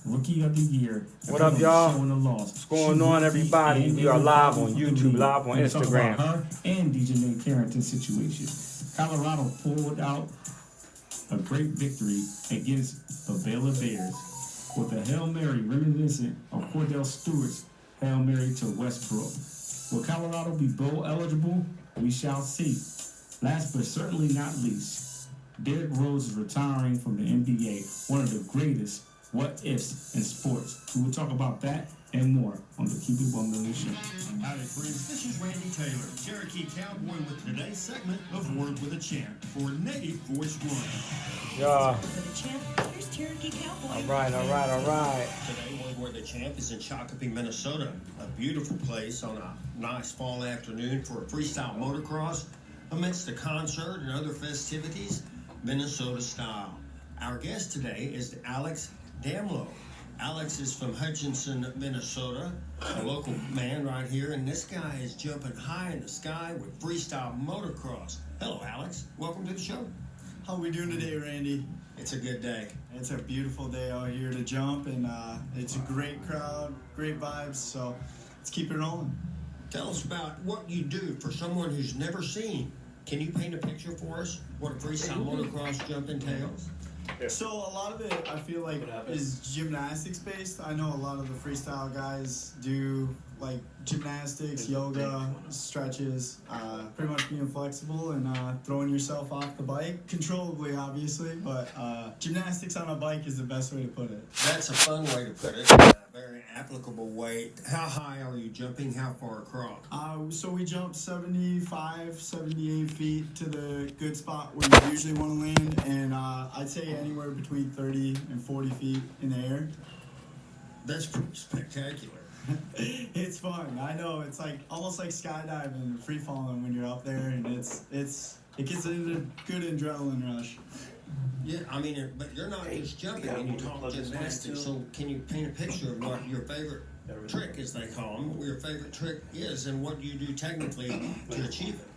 Rookie of the Year. What up, y'all? What's going on, everybody? We are live on YouTube, live on Instagram. Her and DJ Nate Carrington's situation. Colorado pulled out a great victory against the Baylor Bears with a Hail Mary reminiscent of Cordell Stewart's Hail Mary to Westbrook. Will Colorado be bowl eligible? We shall see. Last but certainly not least, Derrick Rose is retiring from the NBA, one of the greatest what-ifs in sports. We will talk about that and more on the Keep It 1 Million show. Howdy, friends. This is Randy Taylor, Cherokee Cowboy, with today's segment of Word with a Champ for Native Voice One. Yeah. The champ, here's Cherokee Cowboy. All right. Today, Word with a Champ is in Shakopee, Minnesota, a beautiful place on a nice fall afternoon for a freestyle motocross amidst a concert and other festivities, Minnesota style. Our guest today is Alex Damlow. Alex is from Hutchinson, Minnesota, a local man right here, and this guy is jumping high in the sky with freestyle motocross. Hello, Alex. Welcome to the show. How we doing today, Randy? It's a good day. It's a beautiful day out here to jump, and it's a great crowd, great vibes, so let's keep it rolling. Tell us about what you do for someone who's never seen. Can you paint a picture for us what a freestyle motocross jump entails? So a lot of it, I feel like, is gymnastics based. I know a lot of the freestyle guys do like gymnastics, yoga, stretches, pretty much being flexible and throwing yourself off the bike, controllably obviously, but gymnastics on a bike is the best way to put it. That's a fun way to put it, a very applicable way. How high are you jumping? How far across? So we jump 75, 78 feet to the good spot where you usually want to land, and I'd say anywhere between 30 and 40 feet in the air. That's pretty spectacular. It's fun. I know, it's like almost like skydiving and free falling when you're up there, and it gets into a good adrenaline rush. Yeah, I mean, but you're not just jumping and you talk gymnastics, so can you paint a picture of what your favorite trick, as they call them, what your favorite trick is and what you do technically to achieve it?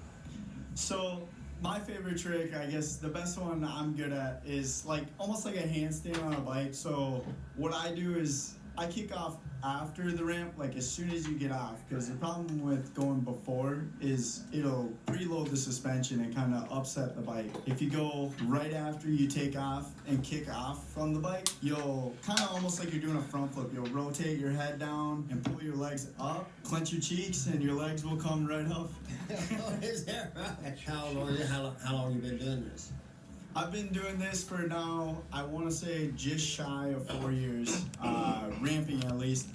So my favorite trick, I guess the best one I'm good at, is like almost like a handstand on a bike. So what I do is I kick off after the ramp, like as soon as you get off, because the problem with going before is it'll preload the suspension and kind of upset the bike. If you go right after you take off and kick off from the bike, you'll kind of almost like you're doing a front flip. You'll rotate your head down and pull your legs up, clench your cheeks, and your legs will come right up. Is that right? How long you been doing this? I've been doing this for now, I want to say just shy of 4 years, ramping at least.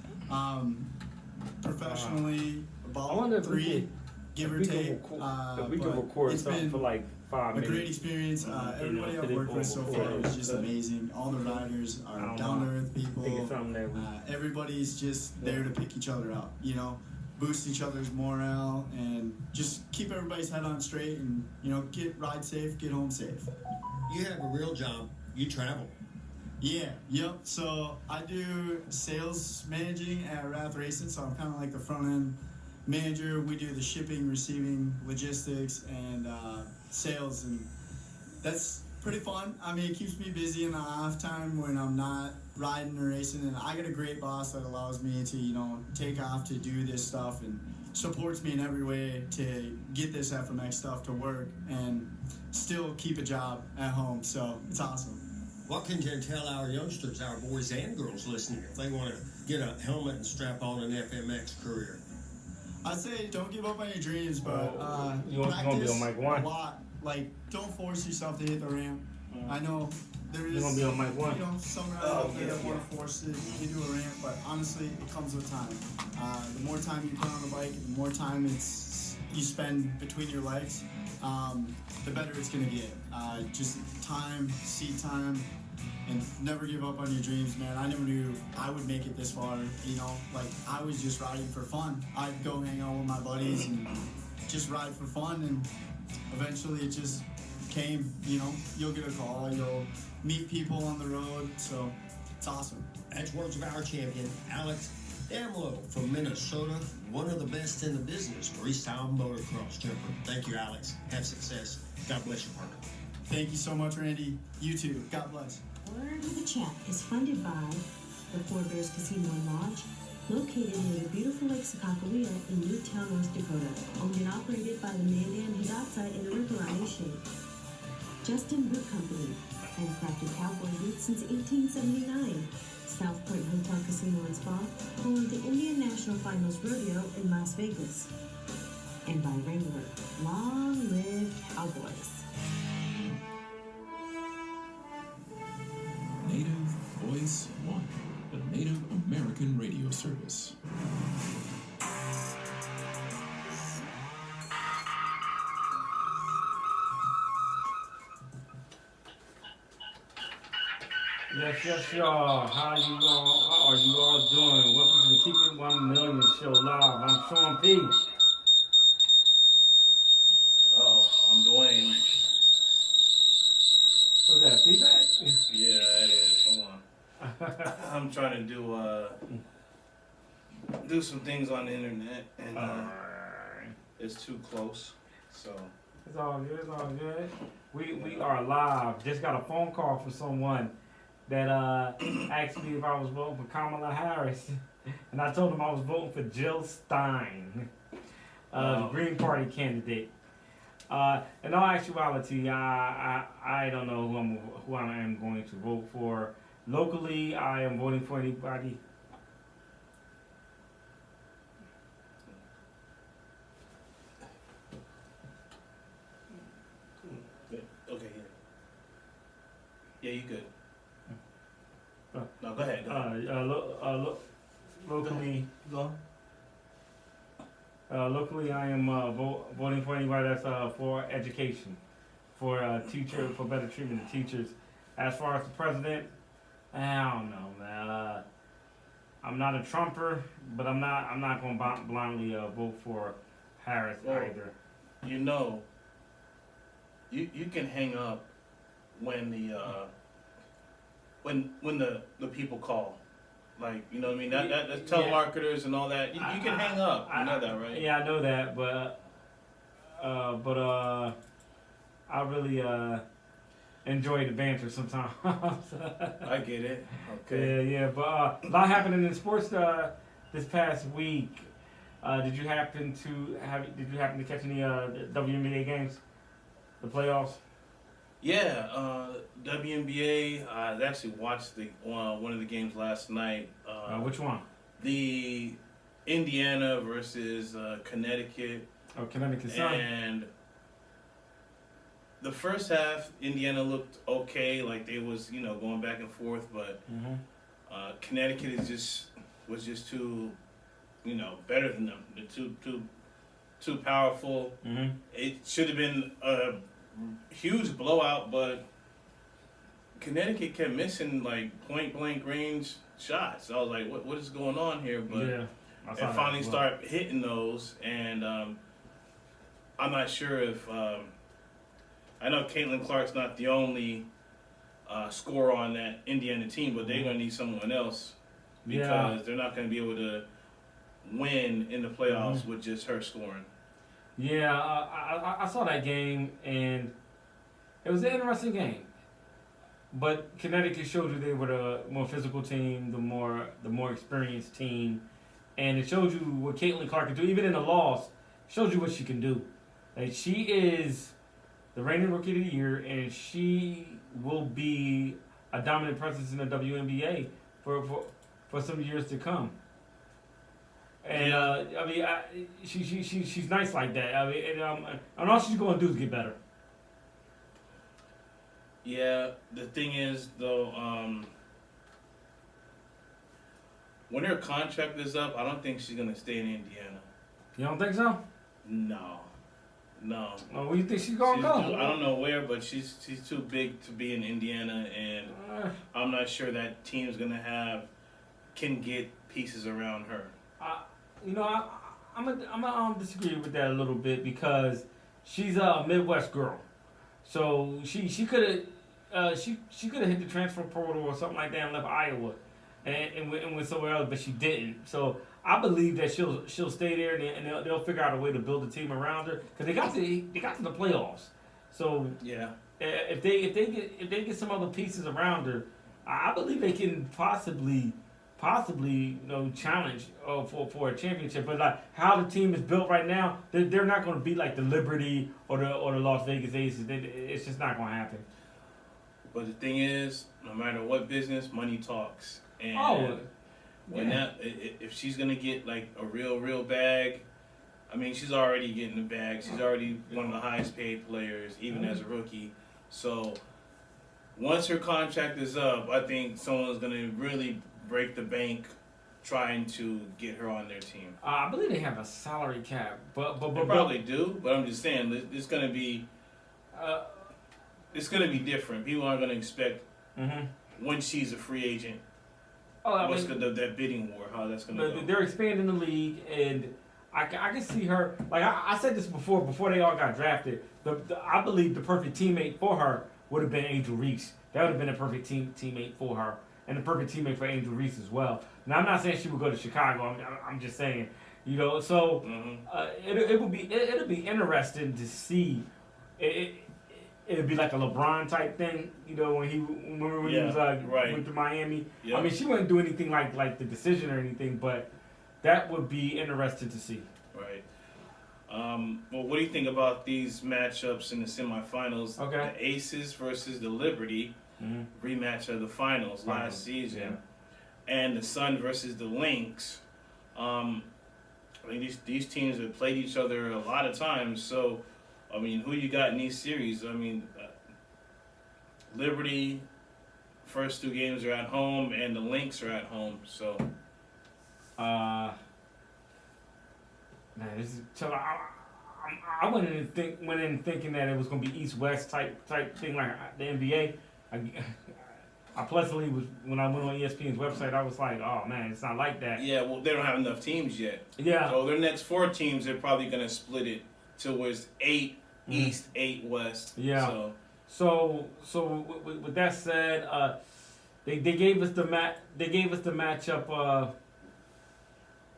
Professionally, about 3, give or take. If we could record something for like 5 minutes. A great experience. Everybody I've worked with so far is just amazing. All the riders are down-to-earth people. Everybody's just there to pick each other up, you know, boost each other's morale, and just keep everybody's head on straight, and ride safe, get home safe. You have a real job. You travel. Yep. So I do sales managing at Wrath Racing, so I'm kind of like the front end manager. We do the shipping, receiving, logistics, and sales, and that's pretty fun. I mean, it keeps me busy in the off time when I'm not riding or racing, and I got a great boss that allows me to, take off to do this stuff and supports me in every way to get this FMX stuff to work and still keep a job at home, so it's awesome. What can you tell our youngsters, our boys and girls listening, if they want to get a helmet and strap on an FMX career? I'd say don't give up on your dreams, but you want to be on mic one? A lot. Like, don't force yourself to hit the ramp. I know there is, You're gonna be on mic one. some riders out there that want to force it to do a ramp, but honestly, it comes with time. The more time you put on the bike, the more time you spend between your legs, the better it's gonna get. Just time, seat time, and never give up on your dreams, man. I never knew I would make it this far, like I was just riding for fun. I'd go hang out with my buddies and just ride for fun, and eventually it just came, you'll get a call, you'll meet people on the road, so it's awesome. That's words of our champion, Alex Damlow from Minnesota, one of the best in the business, freestyle motocross jumper. Thank you, Alex. Have success. God bless you, partner. Thank you so much, Randy. You too. God bless. Word with a Champ is funded by The Four Bears Casino and Lodge, located near the beautiful Lake Sakakawea in Newtown, North Dakota, owned and operated by the Mandan, Hidatsa, and Arikara Nation. Justin Boot Company, handcrafted cowboy boots since 1879. South Point Hotel Casino and Spa, home of the Indian National Finals Rodeo in Las Vegas. And by Wrangler, long live Cowboys. Native Voice One, the Native American radio service. Yes, y'all. How are you all doing? Welcome to the Keep It 1 Million show live. I'm Sean P. I'm Dwayne. What's that, feedback? Yeah, it is. Hold on. I'm trying to do some things on the internet, and it's too close. So It's all good. It's all good. We are live. Just got a phone call from someone that asked me if I was voting for Kamala Harris, and I told him I was voting for Jill Stein, the Green Party candidate. In all actuality, I don't know who I am going to vote for. Locally, I am voting for anybody. okay, yeah, you good. No, go ahead. Locally, Go. Locally, I am voting for anybody that's for education, for teacher, for better treatment of teachers. As far as the president, I don't know, man. I'm not a Trumper, but I'm not going to blindly vote for Harris either. You know, you can hang up when the people call. Like, you know what I mean? That's telemarketers and all that. You can hang up. You know that, right? Yeah, I know that, but I really enjoy the banter sometimes. I get it. Okay. Yeah, but a lot happening in sports this past week. Did you happen to catch any WNBA games? The playoffs? Yeah, WNBA. I actually watched one of the games last night. Which one? The Indiana versus Connecticut. Oh, Connecticut Sun. And the first half, Indiana looked okay, like they was going back and forth, but Connecticut was just too better than them. They're too powerful. Mm-hmm. It should have been a huge blowout, but Connecticut kept missing like point blank range shots. I was like, what is going on here? But it finally started hitting those, and I'm not sure if I know Caitlin Clark's not the only scorer on that Indiana team, but they're gonna need someone else because they're not gonna be able to win in the playoffs with just her scoring. Yeah, I saw that game, and it was an interesting game. But Connecticut showed you they were the more physical team, the more experienced team, and it showed you what Caitlin Clark can do. Even in the loss, showed you what she can do. Like, she is the reigning Rookie of the Year, and she will be a dominant presence in the WNBA for some years to come. And I mean, she's nice like that. I mean, and all she's going to do is get better. Yeah, the thing is though, when her contract is up, I don't think she's gonna stay in Indiana. You don't think so? No. Well, where you think she's gonna go? I don't know where, but she's too big to be in Indiana, and I'm not sure that team's can get pieces around her. I'm gonna disagree with that a little bit because she's a Midwest girl, so she could have hit the transfer portal or something like that and left Iowa, and went somewhere else, but she didn't. So I believe that she'll stay there, and they'll figure out a way to build a team around her because they got to the playoffs. So yeah, if they get some other pieces around her, I believe they can possibly possibly challenge for a championship. But like how the team is built right now, they're not going to be like the Liberty or the Las Vegas Aces. It's just not going to happen. But the thing is, no matter what business, money talks. And if she's gonna get like a real bag, I mean, she's already getting the bag. She's already one of the highest paid players, even as a rookie. So once her contract is up, I think someone's gonna really break the bank trying to get her on their team. I believe they have a salary cap, but they probably do. But I'm just saying, it's gonna be different. People aren't gonna expect when she's a free agent. What's that bidding war? How that's gonna go? They're expanding the league, and I can see her. Like I said this before they all got drafted. I believe the perfect teammate for her would have been Angel Reese. That would have been a perfect teammate for her, and the perfect teammate for Angel Reese as well. Now I'm not saying she would go to Chicago. I'm just saying, So it'll be interesting to see. It'd be like a LeBron type thing, when he was went to Miami. Yep. I mean, she wouldn't do anything like the decision or anything, but that would be interesting to see. Right. Well, what do you think about these matchups in the semifinals? Okay. The Aces versus the Liberty rematch of the finals last season, and the Sun versus the Lynx. I mean, these teams have played each other a lot of times, so. I mean, who you got in these series? I mean, Liberty, first 2 games are at home, and the Lynx are at home. So, man, this is tough. I went in thinking that it was going to be East-West type thing like the NBA. I pleasantly was when I went on ESPN's website. I was like, oh man, it's not like that. Yeah, well, they don't have enough teams yet. Yeah. So their next 4 teams, they're probably going to split it. So it's 8 East, 8 West. Yeah. So with that said, they gave us the matchup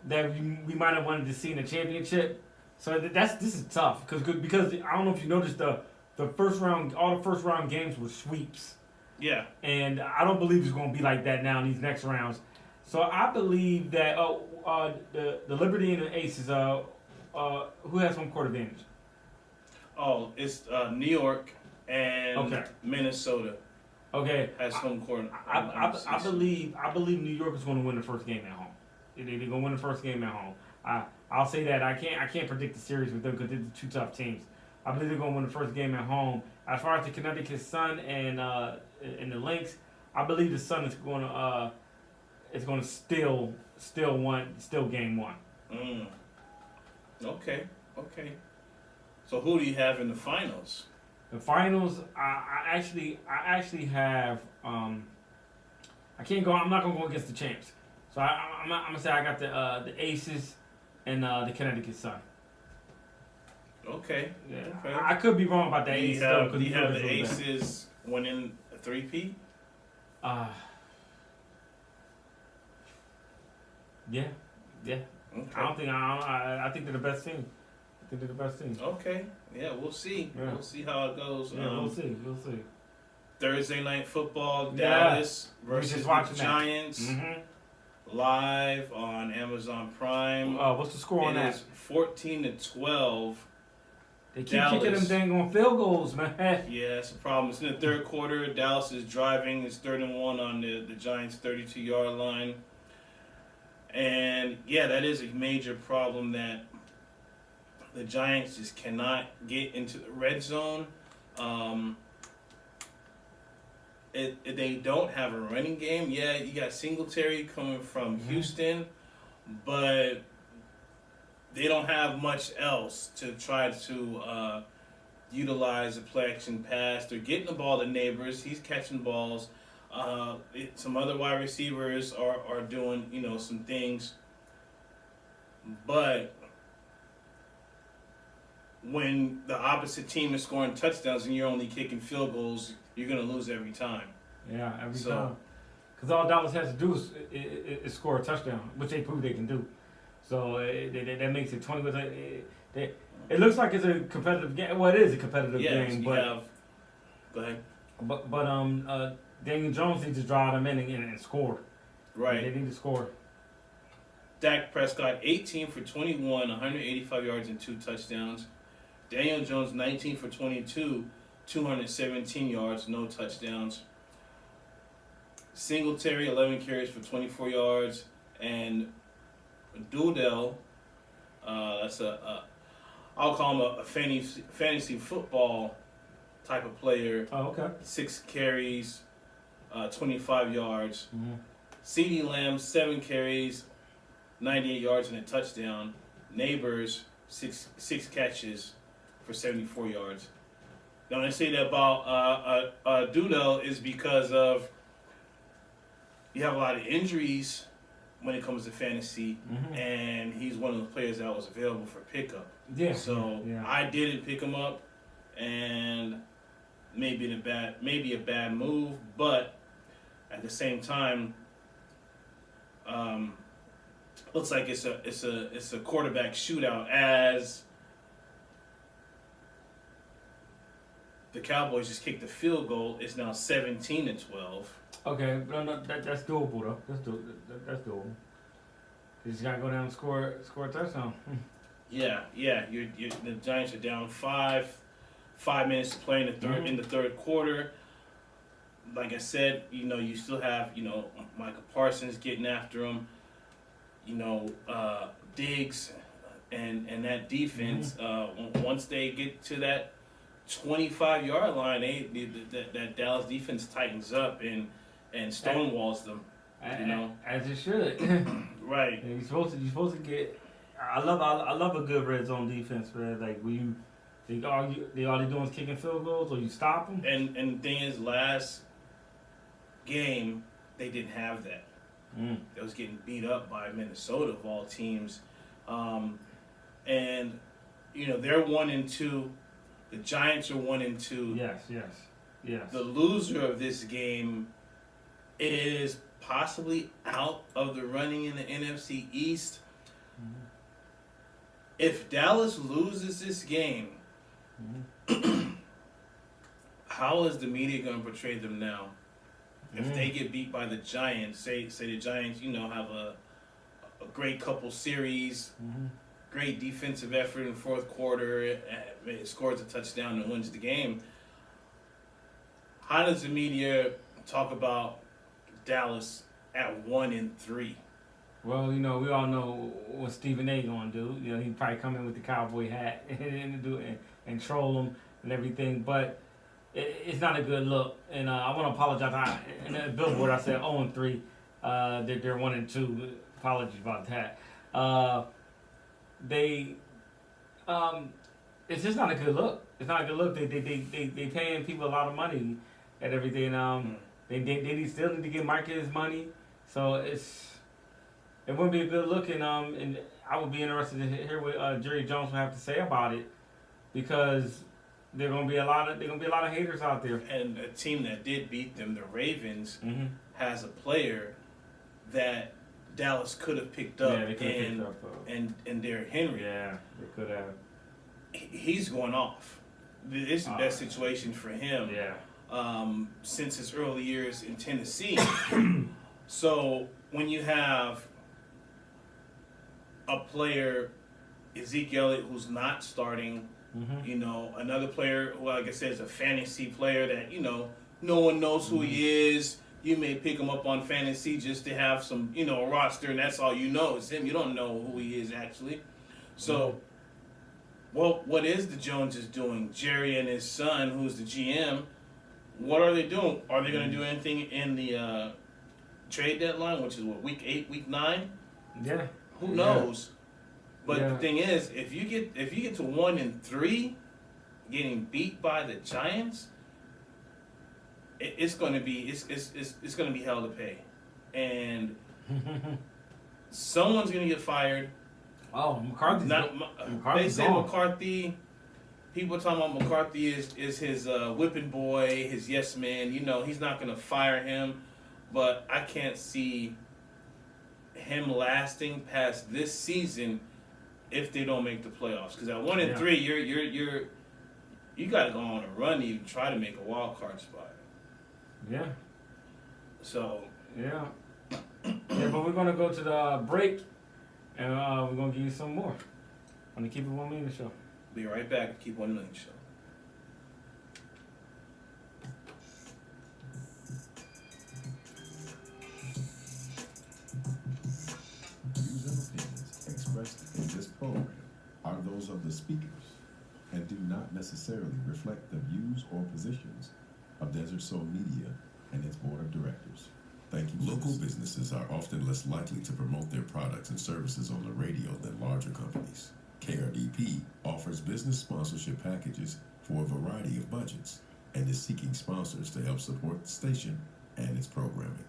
that we might have wanted to see in the championship. So this is tough because I don't know if you noticed the first round, all the first round games were sweeps. Yeah. And I don't believe it's going to be like that now in these next rounds. So I believe that the Liberty and the Aces who has home court advantage? Oh, it's New York and Minnesota. Okay. Has home court. I believe New York is going to win the first game at home. They're going to win the first game at home. I'll say that. I can't predict the series with them because they're 2 tough teams. I believe they're going to win the first game at home. As far as the Connecticut Sun and the Lynx, I believe the Sun is going to steal game 1. Okay. So who do you have in the finals? The finals, I actually have. I can't go. I'm not gonna go against the champs. So I'm gonna say I got the Aces and the Connecticut Sun. Okay. Yeah. Okay. I could be wrong about that. Do you have the Aces winning a 3-peat? Yeah. Okay. I think they're the best team. Okay. Yeah, we'll see. Yeah. We'll see how it goes. Yeah, we'll see. Thursday night football, Dallas versus the Giants. Live on Amazon Prime. What's the score on that? It is 14-12. They keep kicking them dang on field goals, man. Yeah, that's a problem. It's in the third quarter. Dallas is driving. It's 3rd and 1 on the Giants' 32-yard line. And, yeah, that is a major problem that the Giants just cannot get into the red zone. They don't have a running game. Yeah, you got Singletary coming from Houston, but they don't have much else to try to utilize a play action pass. They're getting the ball to Neighbors. He's catching balls. Some other wide receivers are doing, some things. But when the opposite team is scoring touchdowns and you're only kicking field goals, you're going to lose every time. Yeah, every time. Because all Dallas has to do is score a touchdown, which they prove they can do. So that makes it 20. It looks like it's a competitive game. Well, it is a competitive game. But go ahead. But Daniel Jones needs to draw them in and score. Right. They need to score. Dak Prescott, 18 for 21, 185 yards and 2 touchdowns. Daniel Jones, 19 for 22, 217 yards, no touchdowns. Singletary, 11 carries for 24 yards. And Dudell, that's I'll call him a fantasy football type of player. Oh, okay. 6 carries, 25 yards. Mm-hmm. CeeDee Lamb, 7 carries, 98 yards and a touchdown. Neighbors, six catches for 74 yards. Now, when I say that about Dudell is because of you have a lot of injuries when it comes to fantasy, and he's one of the players that was available for pickup. Yeah. So yeah. I didn't pick him up, and maybe a bad move, but at the same time, looks like it's a quarterback shootout as the Cowboys just kicked the field goal. It's now 17-12. Okay, no, that's doable though. That's doable. You just gotta go down and score a touchdown. Yeah. The Giants are down 5 minutes to play in the third quarter. Like I said, you still have Michael Parsons getting after him. Diggs and that defense. Once they get to that 25-yard line, that Dallas defense tightens up and stonewalls them. As it should. Right. And you're supposed to get. I love a good red zone defense, man. Like all they doing is kicking field goals, or you stop them. And the thing is, last game they didn't have that. They was getting beat up by Minnesota of all teams, and they're 1-2. The Giants are 1-2. Yes. The loser of this game is possibly out of the running in the NFC East. If Dallas loses this game, how is the media going to portray them now? If they get beat by the Giants, say the Giants, have a great couple series, great defensive effort in the fourth quarter, it scores a touchdown and wins the game. How does the media talk about Dallas at 1-3? Well, we all know what Stephen A. gonna do. He'd probably come in with the cowboy hat and troll them and everything. But it's not a good look. And I want to apologize. In the billboard, I said 0-3. They're 1-2. Apologies about that. It's just not a good look. It's not a good look. They paying people a lot of money and everything. They still need to get Mike his money. So it wouldn't be a good look. And I would be interested to hear what Jerry Jones would have to say about it, because there's gonna be a lot of haters out there. And a team that did beat them, the Ravens, has a player that Dallas could have picked up, and Derrick Henry. Yeah, they could have. He's going off. It's the best situation for him. Yeah. Since his early years in Tennessee. So when you have a player, Ezekiel Elliott, who's not starting, another player who, like I said, is a fantasy player that, no one knows who he is. You may pick him up on fantasy just to have some, a roster, and that's all you know is him. You don't know who he is actually. So, what is the Joneses doing? Jerry and his son, who's the GM, what are they doing? Are they going to do anything in the trade deadline, which is week 8, week 9? Yeah. Who knows? But the thing is, if you get to 1-3, getting beat by the Giants, it's going to be hell to pay, and someone's going to get fired. Oh, McCarthy's they say gone. McCarthy. People are talking about McCarthy is his whipping boy, his yes man. He's not going to fire him, but I can't see him lasting past this season if they don't make the playoffs. Because at 1-3, you got to go on a run to even try to make a wild card spot. Yeah. So yeah. Yeah, but we're gonna go to the break, and we're gonna give you some more on the Keep It 1 Million show. Be right back. Keep 1 Million show. Views and opinions expressed in this program are those of the speakers and do not necessarily reflect the views or positions of Desert Soul Media and its board of directors. Thank you. Local businesses are often less likely to promote their products and services on the radio than larger companies. KRDP offers business sponsorship packages for a variety of budgets and is seeking sponsors to help support the station and its programming.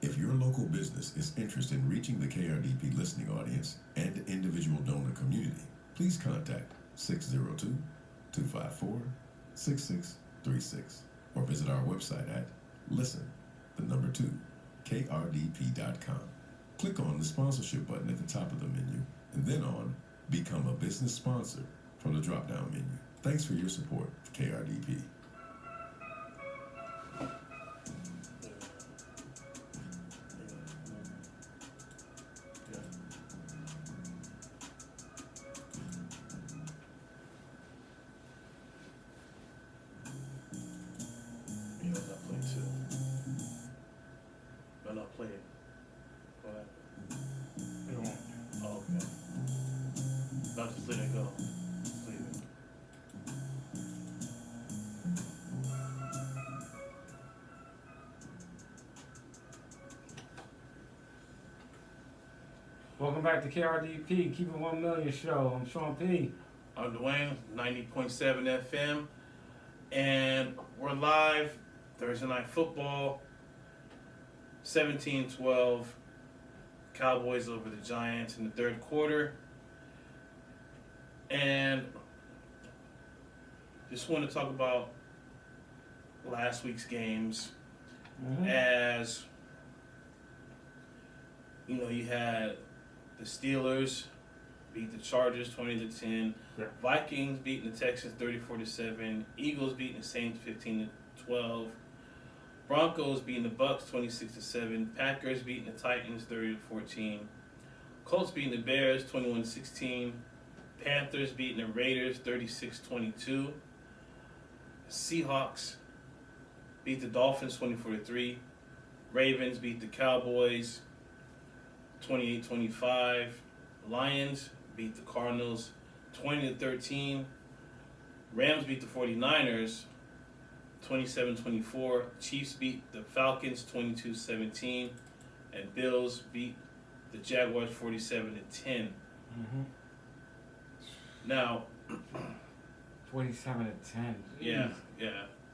If your local business is interested in reaching the KRDP listening audience and individual donor community, please contact 602-254-6636 or visit our website at KRDP.com. Click on the sponsorship button at the top of the menu and then on Become a Business Sponsor from the drop-down menu. Thanks for your support of KRDP. You know that play too. But not play it. What happened? Oh, okay. Not just let it go. Just leave it. Welcome back to KRDP, Keep It 1 Million show. I'm Sean P. I'm Dwayne, 90.7 FM, and we're live Thursday Night Football, 17-12, Cowboys over the Giants in the third quarter, and just want to talk about last week's games. As you know, you had the Steelers beat the Chargers 20-10. Yeah. Vikings beating the Texans 34-7. Eagles beating the Saints 15-12. Broncos beating the Bucks 26-7. Packers beating the Titans 30-14. Colts beating the Bears 21-16. Panthers beating the Raiders 36-22. Seahawks beat the Dolphins 24-3. Ravens beat the Cowboys 28-25. Lions beat the Cardinals 20-13. Rams beat the 49ers 27-24. Chiefs beat the Falcons 22-17. And Bills beat the Jaguars 47-10. Now, 27-10. yeah.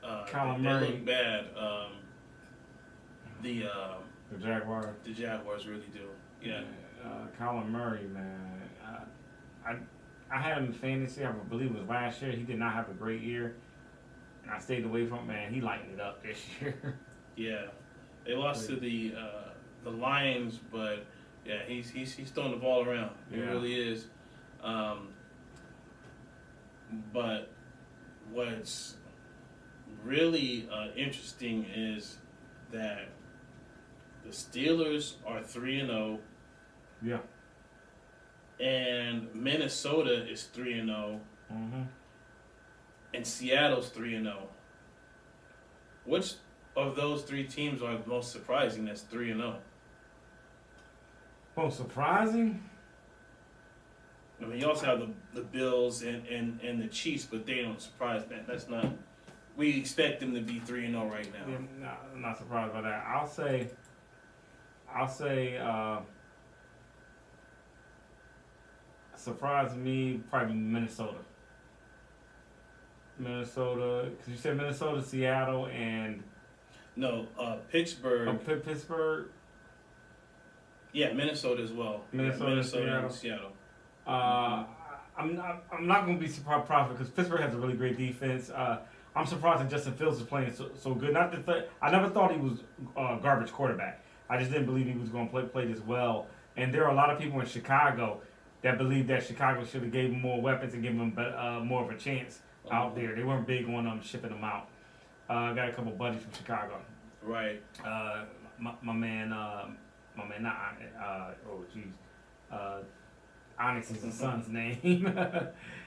Kyler They Murray. look bad. The Jaguars. The Jaguars really do. Yeah. Kyler Murray, man. I had him in fantasy. I believe it was last year. He did not have a great year, and I stayed away from him. Man, he lightened it up this year. Yeah. They lost to the Lions, but yeah, he's throwing the ball around. He really is. But what's really interesting is that the Steelers are 3-0. Yeah. And Minnesota is 3-0. And Seattle's 3-0. Which of those three teams are most surprising that's 3-0? Most surprising? I mean, you also have the Bills and the Chiefs, but they don't surprise that. That's not. We expect them to be 3-0 right now. Yeah, no, I'm not surprised by that. I'll say surprised me probably Minnesota. Because you said Minnesota, Seattle, and No, Pittsburgh. Pittsburgh. Yeah, Minnesota as well. Minnesota and Seattle. I'm not going to be surprised because Pittsburgh has a really great defense. I'm surprised that Justin Fields is playing so good. Not that I never thought he was a garbage quarterback. I just didn't believe he was going to play this well. And there are a lot of people in Chicago that believe that Chicago should have gave him more weapons and given him more of a chance out there. They weren't big on shipping them out. I got a couple buddies from Chicago. Right. My man my man, not Onyx is his son's name.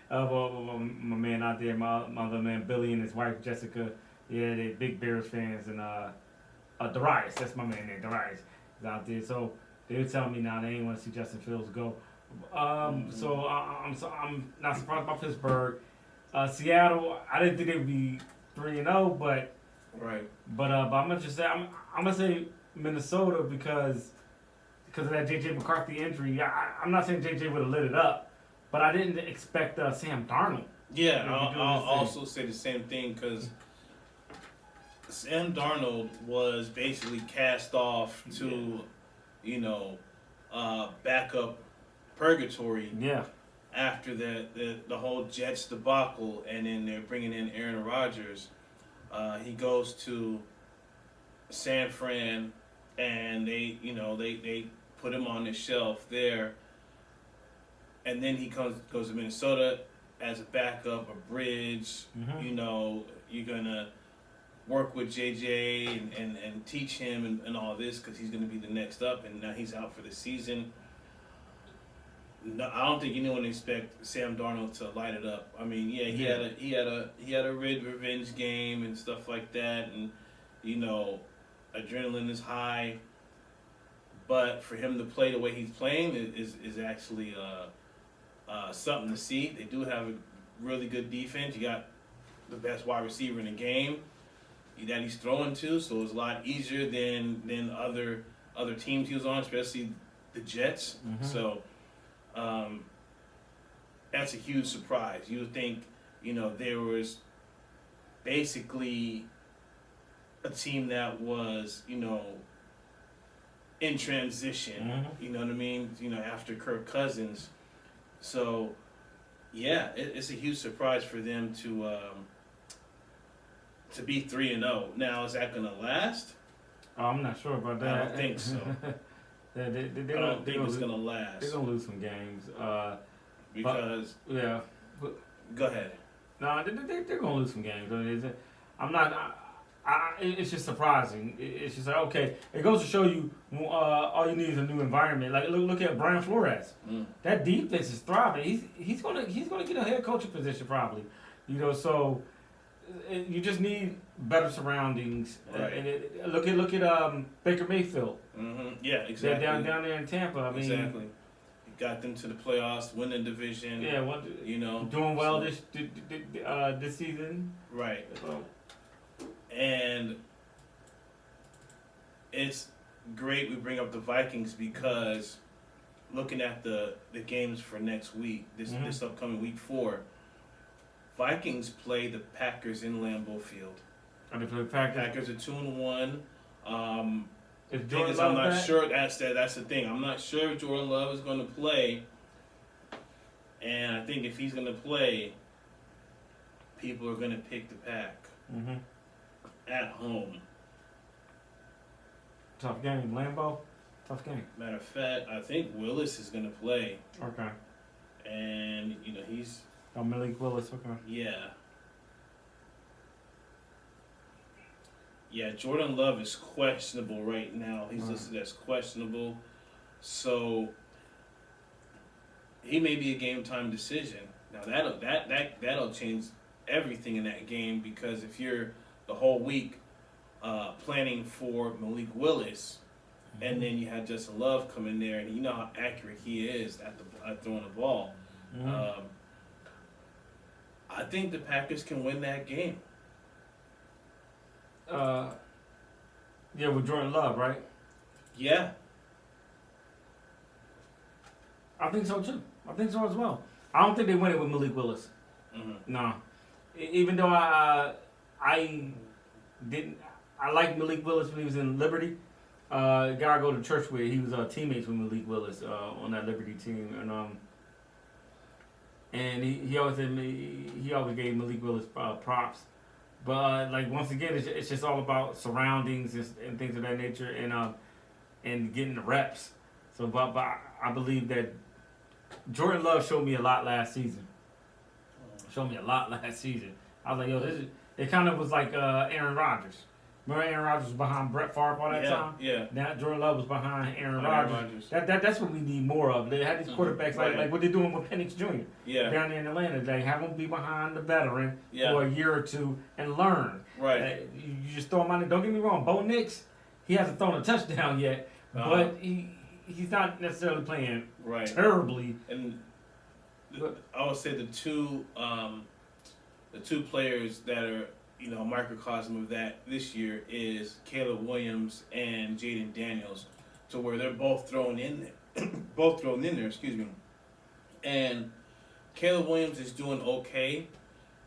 My man out there, my other man Billy and his wife Jessica. Yeah, they big Bears fans, and Darius, that's my man there, Darius is out there. So they were telling me now they ain't want to see Justin Fields go. So I'm not surprised about Pittsburgh. Seattle, I didn't think they'd be 3-0, but Right. but I'm gonna say Minnesota because of that JJ McCarthy injury. I'm not saying JJ would have lit it up, but I didn't expect Sam Darnold. Yeah, Yeah, I'll also say the same thing because Sam Darnold was basically cast off to, backup purgatory Yeah. after the whole Jets debacle, and then they're bringing in Aaron Rodgers. He goes to San Fran, and they put him on the shelf there, and then he goes to Minnesota as a backup, a bridge. Mhm. You're gonna work with JJ and teach him and all this because he's gonna be the next up, and now he's out for the season. No, I don't think anyone expect Sam Darnold to light it up. I mean, yeah, he had a revenge game and stuff like that, and adrenaline is high. But for him to play the way he's playing is actually something to see. They do have a really good defense. You got the best wide receiver in the game that he's throwing to, so it's a lot easier than other teams he was on, especially the Jets. Mhm. So that's a huge surprise. You would think, there was basically a team that was, in transition. Mhm. You know what I mean? After Kirk Cousins. So, yeah, it's a huge surprise for them to be 3-0. Now, is that going to last? Oh, I'm not sure about that. I don't think so. they I don't think it's going to last. They're gonna lose some games. Because, Yeah. go ahead. No, they're gonna lose some games. I'm not. It's just surprising. It's just like, okay, it goes to show you all you need is a new environment. Like look at Brian Flores. That defense is thriving. He's gonna get a head coaching position probably. So you just need better surroundings. Right. And look at Baker Mayfield. Yeah, exactly. They're down there in Tampa. I mean, exactly. You got them to the playoffs, winning division. Yeah, doing well this season. Right. So, and it's great we bring up the Vikings because looking at the games for next week, this upcoming week 4, Vikings play the Packers in Lambeau Field. And they play the Packers. Packers are 2-1. Is Thing Jordan is, I'm Love not back? sure. That's the thing. I'm not sure if Jordan Love is going to play, and I think if he's going to play, people are going to pick the Pack at home. Tough game, Lambeau. Tough game. Matter of fact, I think Willis is going to play, Okay. and he's Malik Willis. Okay. Yeah, Jordan Love is questionable right now. He's listed as questionable. So he may be a game time decision. Now that'll change everything in that game because if you're the whole week planning for Malik Willis and then you have Justin Love come in there and you know how accurate he is at throwing the ball. I think the Packers can win that game. Yeah, with Jordan Love, right? Yeah. I think so too. I think so as well. I don't think they win it with Malik Willis. No. Even though I like Malik Willis when he was in Liberty. The guy I go to church with, he was teammates with Malik Willis on that Liberty team, and he always said he always gave Malik Willis props. But once again, it's just all about surroundings and things of that nature, and getting the reps. So, but I believe that Jordan Love showed me a lot last season. I was like, yo, it kind of was like Aaron Rodgers. Remember Aaron Rodgers was behind Brett Favre all that time? Yeah. Now Jordan Love was behind Aaron Aaron Rodgers. Rodgers. That's what we need more of. They had these quarterbacks like what they're doing with Penix Jr. Yeah. down there in Atlanta. They have them be behind the veteran Yeah. for a year or two and learn. Right. You just throw him out there. Don't get me wrong, Bo Nix, he hasn't thrown a touchdown yet, but he's not necessarily playing terribly. And I would say the two players that are a microcosm of that this year is Caleb Williams and Jaden Daniels, to where they're both thrown in there. Excuse me. And Caleb Williams is doing okay.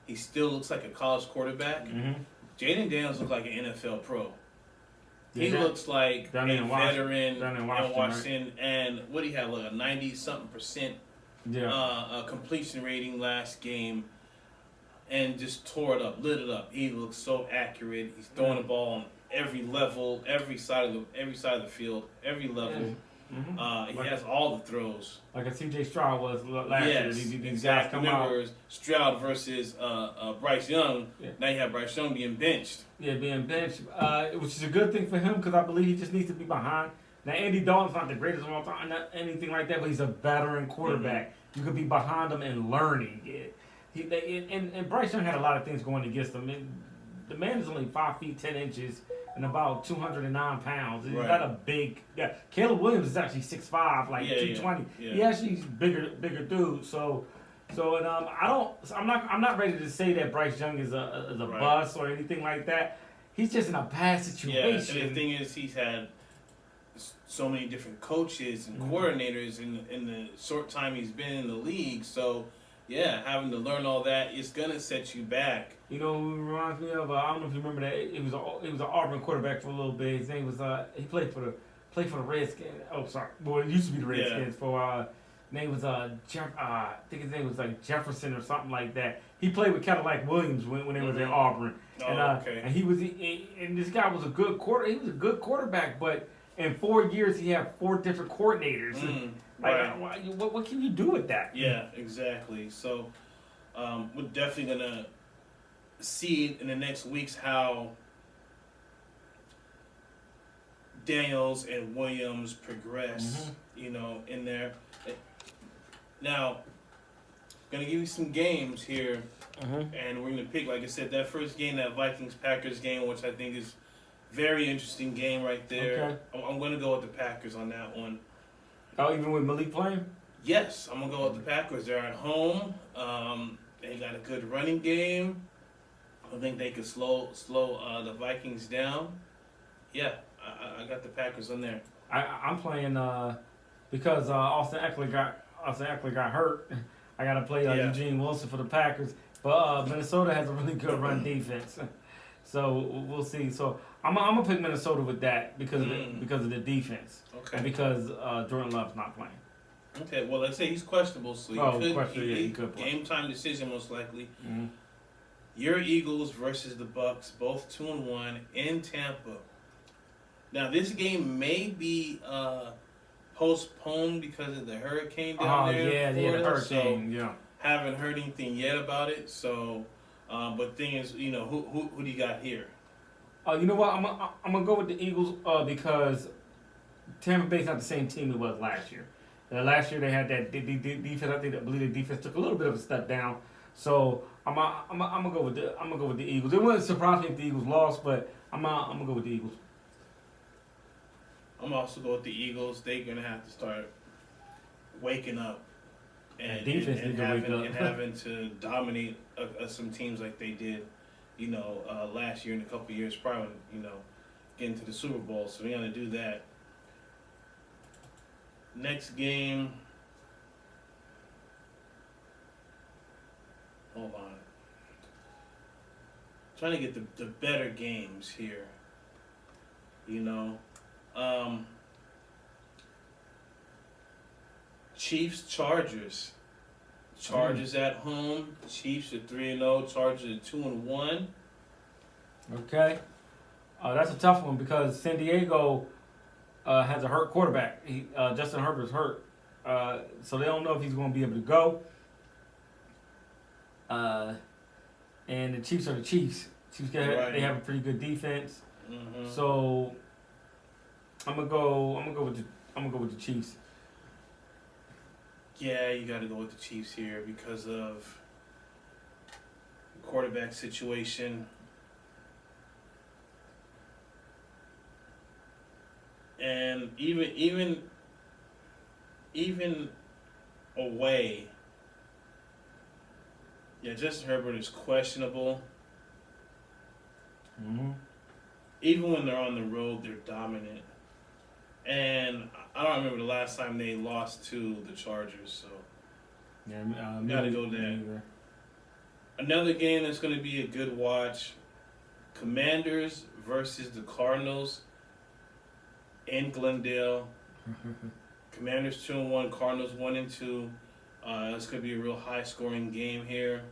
He still looks like a college quarterback. Mm-hmm. Jaden Daniels looks like an NFL pro. Yeah, he looks like a veteran in Washington, and what he had, like a 90-something% completion rating last game, and just tore it up, lit it up. He looks so accurate. He's throwing the ball on every level, every side of the field, every level. Mm-hmm. He has all the throws. Like a C.J. Stroud was last year. These exactly. guys come out. Remember Stroud versus Bryce Young. Yeah. Now you have Bryce Young being benched. Yeah, being benched, which is a good thing for him because I believe he just needs to be behind. Now Andy Dalton's not the greatest of all time, not anything like that, but he's a veteran quarterback. Mm-hmm. You could be behind him and learning it. And Bryce Young had a lot of things going against him. The man is only 5 feet 10 inches and about 209 pounds. He's not a big guy. Caleb Williams is actually 6'5", like 220. Yeah. He actually is bigger dude. So I'm not ready to say that Bryce Young is a bust or anything like that. He's just in a bad situation. Yeah, and the thing is, he's had so many different coaches and coordinators in the short time he's been in the league. So yeah, having to learn all that is gonna set you back. You know, it reminds me of I don't know if you remember that it was an Auburn quarterback for a little bit. His name was he played for the Redskins. Oh, sorry, well it used to be the Redskins for. Name was I think his name was like Jefferson or something like that. He played with Cadillac Williams when they was in Auburn. And he was and this guy was a good He was a good quarterback, but in 4 years he had 4 different coordinators. What can you do with that? Yeah, exactly. So we're definitely gonna see in the next weeks how Daniels and Williams progress. In there. Now, gonna give you some games here, and we're gonna pick, like I said, that first game, that Vikings-Packers game, which I think is very interesting game right there. Okay. I'm gonna go with the Packers on that one. Oh, even with Malik playing? Yes, I'm gonna go with the Packers. They're at home. They got a good running game. I think they could slow the Vikings down. Yeah, I got the Packers on there. I'm playing because Austin Eckler got hurt. I got to play Eugene Wilson for the Packers. But Minnesota has a really good run defense, so we'll see. So I'm gonna pick Minnesota with that because of the defense, and because Jordan Love's not playing. Okay, well let's say he's questionable, so he could play. Game time decision most likely. Mm-hmm. Your Eagles versus the Bucks, both 2-1 in Tampa. Now this game may be postponed because of the hurricane down there. The hurricane. So haven't heard anything yet about it. So, but thing is, who do you got here? You know what? I'm gonna go with the Eagles because Tampa Bay's not the same team it was last year. Last year they had that defense. I believe the defense took a little bit of a step down. So I'm gonna go with the Eagles. It wouldn't surprise me if the Eagles lost, but I'm gonna go with the Eagles. I'm also going with the Eagles. They're gonna have to start waking up and having to dominate some teams like they did, last year and a couple of years prior, getting to the Super Bowl. So they're gonna do that. Next game. Hold on. Trying to get the better games here. Chiefs, Chargers. Chargers at home. Chiefs are 3-0. Chargers are 2-1. Okay. That's a tough one because San Diego has a hurt quarterback. Justin Herbert's hurt. So they don't know if he's going to be able to go. And the Chiefs are the Chiefs. They have a pretty good defense. Mm-hmm. So I'm gonna go with the Chiefs. Yeah, you got to go with the Chiefs here because of the quarterback situation. And even away, yeah, Justin Herbert is questionable. Mm-hmm. Even when they're on the road, they're dominant. And I don't remember the last time they lost to the Chargers, so Yeah, gotta go there. Another game that's going to be a good watch: Commanders versus the Cardinals in Glendale. Commanders 2-1, Cardinals 1-2. It's going to be a real high-scoring game here.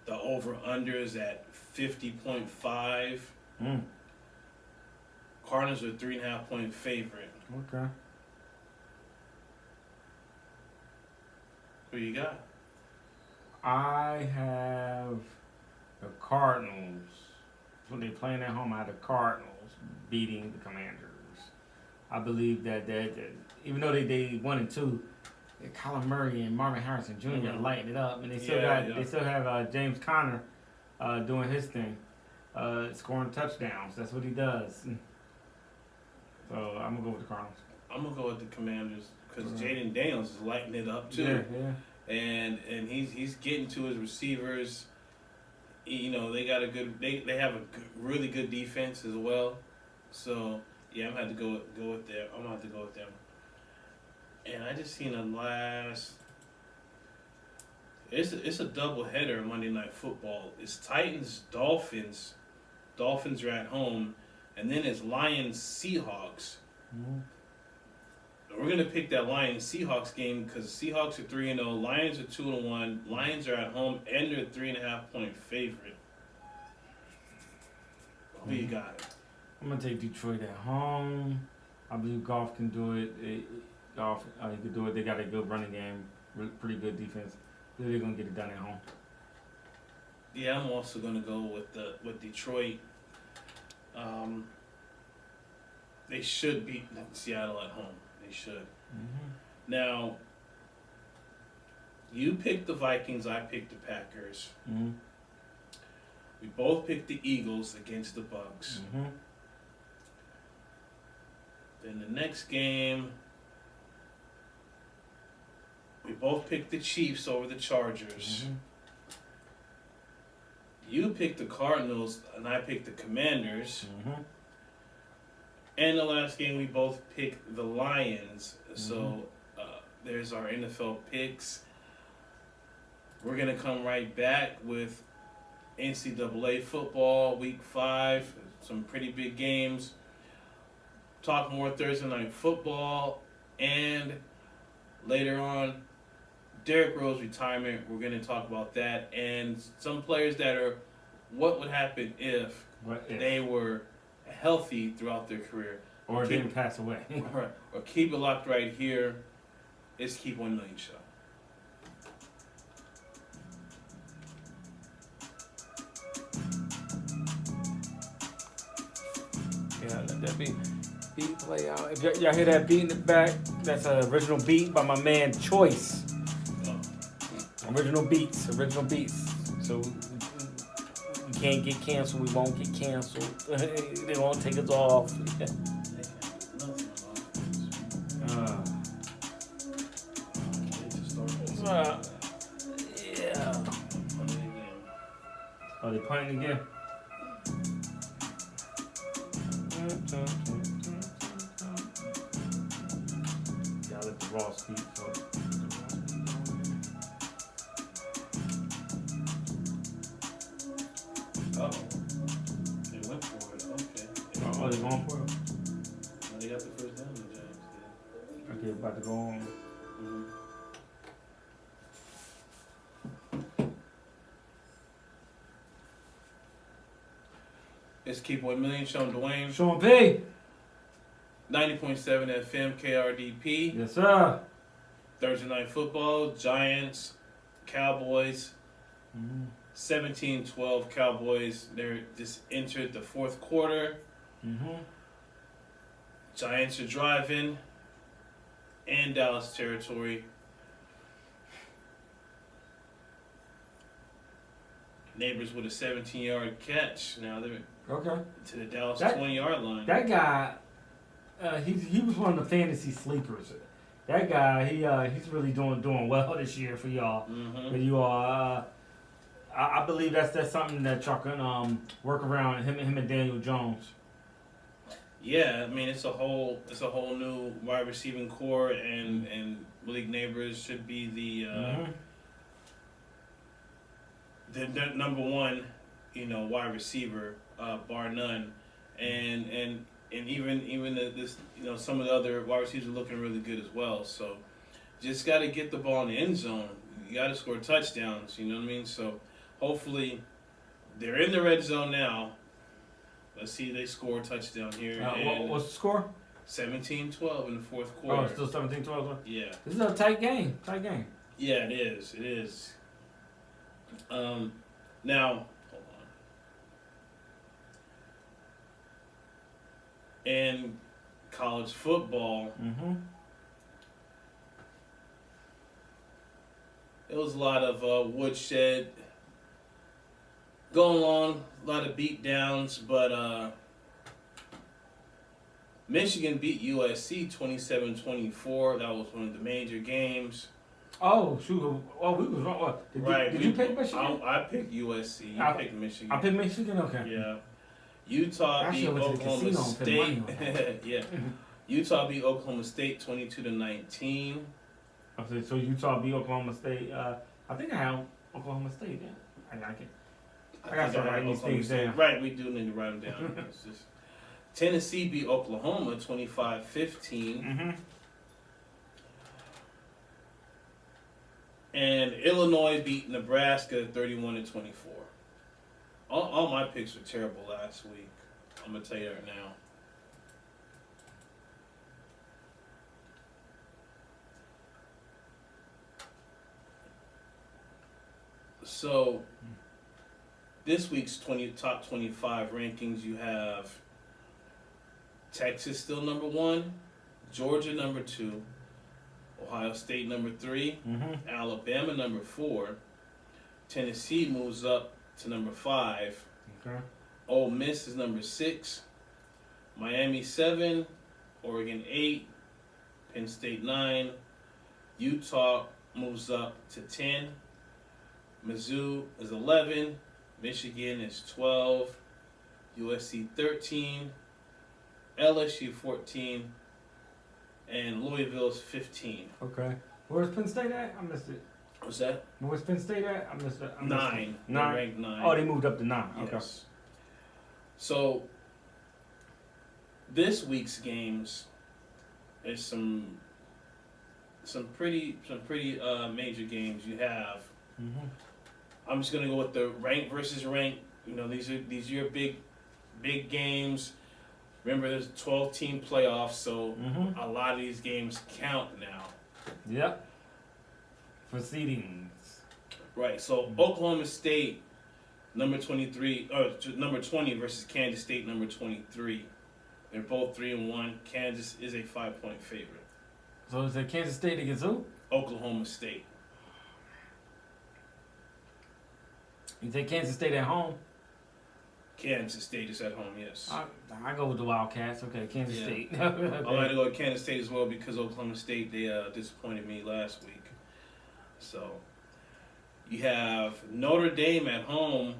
The over/under is at 50.5. Cardinals are 3.5-point favorite. Okay. Who you got? I have the Cardinals. When they playing at home, I have the Cardinals beating the Commanders. I believe that even though they 1-2, Kyler Murray and Marvin Harrison Jr. are lighting it up, and they still have James Conner doing his thing, scoring touchdowns. That's what he does. So I'm gonna go with the Cardinals. I'm gonna go with the Commanders because Jaden Daniels is lighting it up too. Yeah. And he's getting to his receivers. You know, they got they have a really good defense as well. So yeah, I'm gonna have to go with them. I'm gonna have to go with them. And I just seen the last. It's a double header Monday Night Football. It's Titans Dolphins. Dolphins are at home, and then it's Lions Seahawks. Mm-hmm. We're gonna pick that Lions Seahawks game because Seahawks are 3-0, Lions are 2-1. Lions are at home and they're 3.5-point favorite. Who you got? I'm gonna take Detroit at home. I believe Goff can do it. He can do it. They got a good running game, pretty good defense. They're gonna get it done at home. Yeah, I'm also gonna go with Detroit. They should beat Seattle at home. They should. Mm-hmm. Now, you picked the Vikings. I picked the Packers. Mm-hmm. We both picked the Eagles against the Bucks. Mm-hmm. Then the next game, we both picked the Chiefs over the Chargers. Mm-hmm. You picked the Cardinals, and I picked the Commanders. Mm-hmm. And the last game, we both picked the Lions. So there's our NFL picks. We're going to come right back with NCAA football, Week 5. Some pretty big games. Talk more Thursday Night Football. And later on, Derrick Rose retirement. We're going to talk about that. And some players that are, what would happen if they were healthy throughout their career. Or didn't pass away. Right. Or keep it locked right here. It's Keep 1 Million Show. Yeah, let that beat play out. If y'all hear that beat in the back, that's an original beat by my man Choice. Original beats. So we can't get canceled. We won't get canceled. They won't take us off. Yeah. Oh, they punting again? Y'all let the raw speak. Oh, they went for it. Okay. Oh, they going for it? They got the first down, the Giants did. Okay, about to go on. Mm-hmm. It's Keep 1 Million, Sean Dwayne. Sean P. 90.7 FM, KRDP. Yes, sir. Thursday Night Football, Giants, Cowboys. 17-12 Cowboys. They're just entered the fourth quarter. Mm-hmm. Giants are driving in Dallas territory. Neighbors with a 17-yard catch. Now they're Okay. to the Dallas That- 20-yard line. That guy, he was one of the fantasy sleepers. That guy, he's really doing well this year for y'all. Mm-hmm. For you all, I believe that's something that y'all can work around him and Daniel Jones. Yeah, I mean it's a whole new wide receiving core, and Malik Neighbors should be the number one, wide receiver, bar none, and even this some of the other wide receivers are looking really good as well. So just got to get the ball in the end zone. You got to score touchdowns. You know what I mean? So hopefully they're in the red zone now. Let's see they score a touchdown here. What's the score? 17-12 in the fourth Oh, quarter. it's still 17-12. Yeah. This is a tight game. Yeah, it is. It is. Now, hold on. In college football, Mm-hmm. it was a lot of woodshed going on, a lot of beat downs, but Michigan beat USC 27-24. That was one of the major games. Oh shoot! Oh, we was wrong. Did you pick Michigan? I picked USC. You picked Michigan. I picked Michigan. Okay. Yeah. Utah I beat should've went to the Oklahoma casino and put money State. on Yeah. Utah beat Oklahoma State 22-19. Okay, so Utah beat Oklahoma State. I think I have Oklahoma State. Yeah. I got to start writing these things down. Right, we do need to write them down. It's just, Tennessee beat Oklahoma 25-15. Mm-hmm. And Illinois beat Nebraska 31-24. All my picks were terrible last week. I'm gonna tell you that now. So this week's top 25 rankings, you have Texas still number 1, Georgia number 2, Ohio State number 3, Mm-hmm. Alabama number 4, Tennessee moves up to number 5, Okay. Ole Miss is number 6, Miami 7, Oregon 8, Penn State 9, Utah moves up to 10, Mizzou is 11, Michigan is 12, USC 13, LSU 14, and Louisville is 15. Okay. Where's Penn State at? I missed it. What's that? Where's Penn State at? I missed it. 9. They're 9. ranked 9. Oh, they moved up to 9. Okay. Yes. So this week's games is some pretty major games you have. Mm-hmm. I'm just gonna go with the rank versus rank. These are your big games. Remember, there's a 12-team playoff, so Mm-hmm. a lot of these games count now. Yep. Proceedings. Right. So Oklahoma State, number 23, number 20 versus Kansas State, number 23. They're both 3-1. Kansas is a 5-point favorite. So is it Kansas State against who? Oklahoma State. You take Kansas State at home? Kansas State is at home, yes. I go with the Wildcats. Okay, Kansas Yeah. State. I had to go with Kansas State as well because Oklahoma State, they disappointed me last week. So you have Notre Dame at home,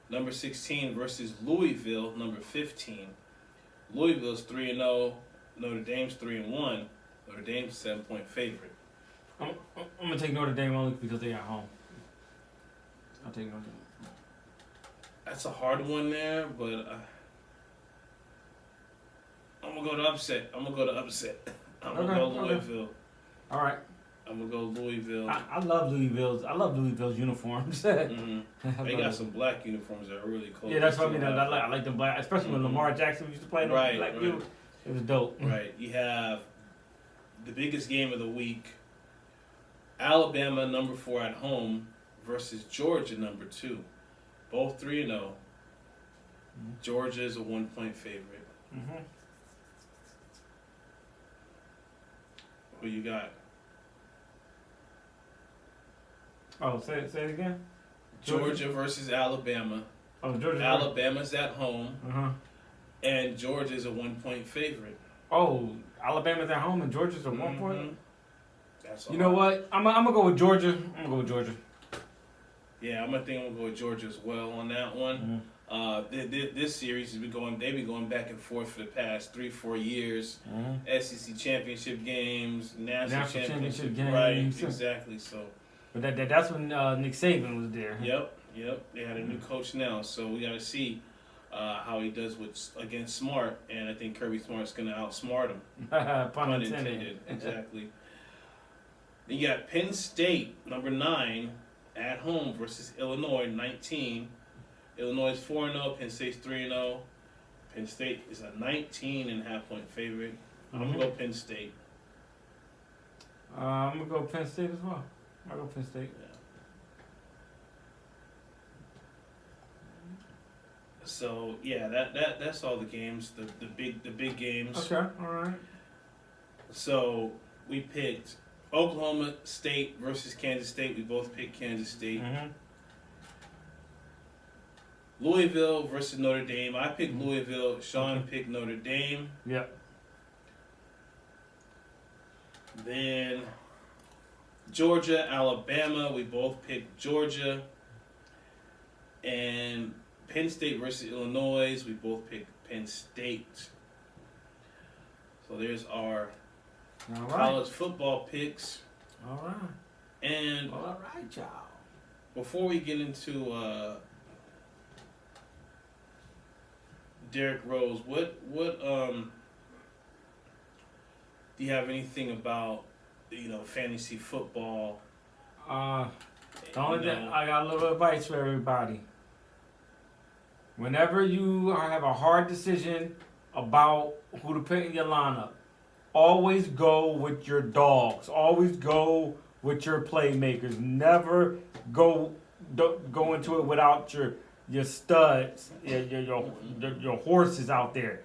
number 16, versus Louisville, number 15. Louisville's 3-0. Notre Dame's 3-1. Notre Dame's a 7-point favorite. I'm gonna take Notre Dame only because they at home. I'll take Notre Dame. That's a hard one there, but I'm gonna go to upset. I'm gonna go Louisville. All right. I'm gonna go Louisville. I love Louisville's. I love Louisville's uniforms. Mm-hmm. They got some black uniforms that are really cool. Yeah, that's what I mean. I like the black, especially when Lamar Jackson used to play them. Right, Black right. dude. It was dope. Right. You have the biggest game of the week. Alabama number 4 at home versus Georgia number 2. Both 3-0. Georgia is a 1-point favorite. Mm-hmm. Who you got? Oh, say it again. Georgia versus Alabama. Oh, Georgia. Alabama's at home, Uh-huh. and Georgia's a 1-point favorite. Oh, Alabama's at home and Georgia's a 1 point. Mhm. That's all. You know what? I'm gonna go with Georgia. I'm gonna go with Georgia. Yeah, I'm gonna go with Georgia as well on that one. This series they've been going back and forth for the past 3-4 years. SEC championship games, national championship games. right? Exactly. So, but that's when Nick Saban was there. Yep. They had a new coach now, so we got to see how he does against Smart, and I think Kirby Smart's gonna outsmart him. Pun intended. Exactly. Then you got Penn State, number 9, at home versus Illinois, 19. Illinois is 4-0, Penn State's 3-0. Penn State is a 19.5-point favorite. I'm going to go Penn State. I'm going to go Penn State as well. I'll go Penn State. Yeah. So, yeah, that's all the games, the big games. Okay, all right. So, we picked Oklahoma State versus Kansas State. We both picked Kansas State. Louisville versus Notre Dame. I picked Louisville. Sean picked Notre Dame. Yep. Then Georgia, Alabama. We both picked Georgia. And Penn State versus Illinois. We both picked Penn State. So there's our college football picks. All right. And all right, y'all. Before we get into Derrick Rose, what do you have anything about fantasy football? The only thing, I got a little advice for everybody. Whenever you have a hard decision about who to pick in your lineup, always go with your dogs. Always go with your playmakers. Never go into it without your studs, your horses out there.